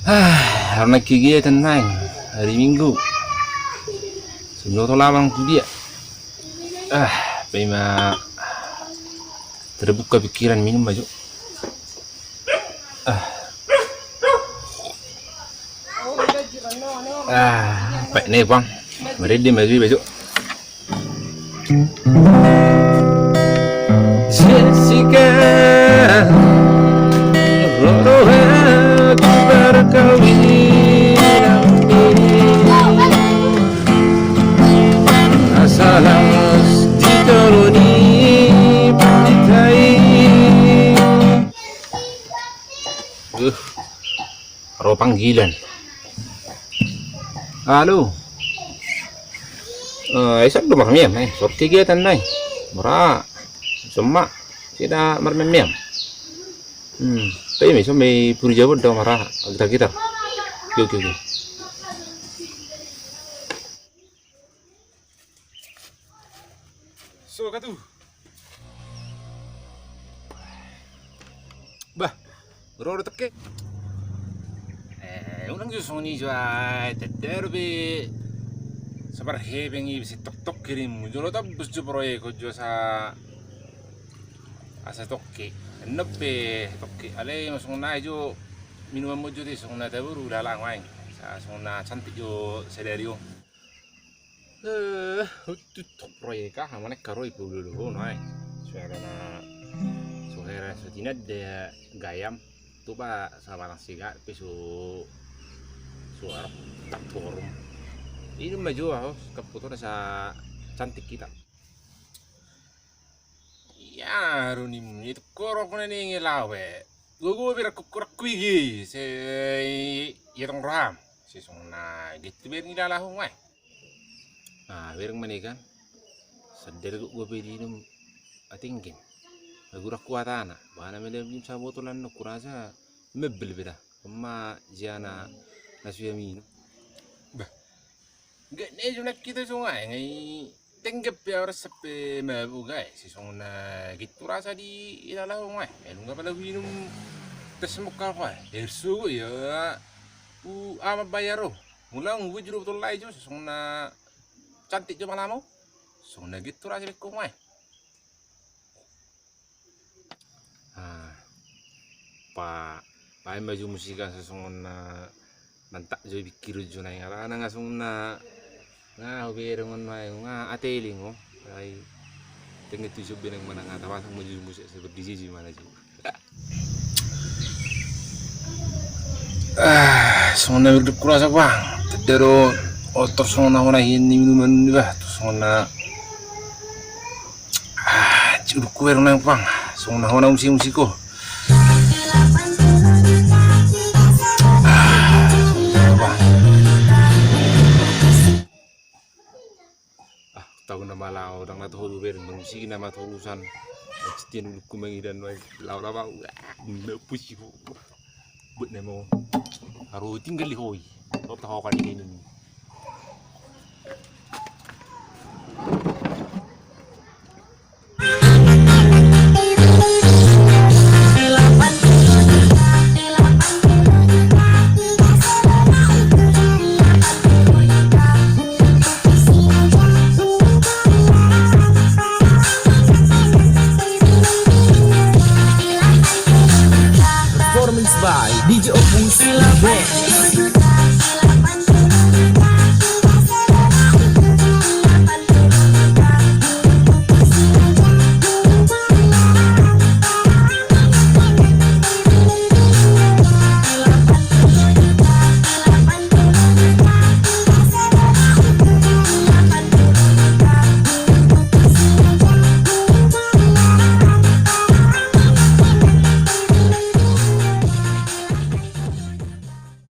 Karena kegiatan lain hari Minggu sebelum lawang tuh dia memang terbuka pikiran minum baju baik nih bang mari dia maju baju Jessica roh aku berkawin salam dituruni pantai roh panggilan halo esok udah makan miem sok kegiatan nih murah semua tidak marmem miem tapi mesok may puri jawab dong marah kita oke so katu bah bro udah teke unang jusoni jua terbe sabar hebengi bisa tok kirim jolo tabus jo proyek jo sa asa tokke nepe tokke ale masungna jo minuman mo jo di sungna taburu dalang wain sa sungna cantik jo sederio itu proyek kah mana karo ibu dulu naik suara sutina de gayam tuh pak sama nasi gak pesu suara tak forum ini maju harus keputusan sa cantik kita ya runim itu korok nih ngelawe gue biar kurang kuigi se yang ram si sungna gitu biar nggak lah humai bereng mana kan sadar gue beli minum atingin agura kuatana bana mele minum sa botolan no kurasa mebel beda kema jana nasu yamin bah gak ne juna kita sungai ngai tenggep ya harus sepe mabu guys si songna gitu rasa di ilalah humai nggak pada minum tersemuka apa ersu ya ama bayaro mulang gue juru betul lagi si songna cantik cuma lama sona gitu rasa kumai pak baju musika sesungguhnya nantak jo bikir jo na ngara na ngasungna nga bereng mai nga ateling oh ai tengah tujuh benang mana ngata pasang maju musik seperti jiji mana jo sona hidup kurasa bang tedero otot sona hona ini minuman bah sona cukup kuer nang pang sona hona musiko tahun nama lau dang nato hulu ber musik nama tolusan citin kumengi dan lau lau pusi buat nemo harus tinggal di hoi lo tahu kali ini by DJ Opus Band.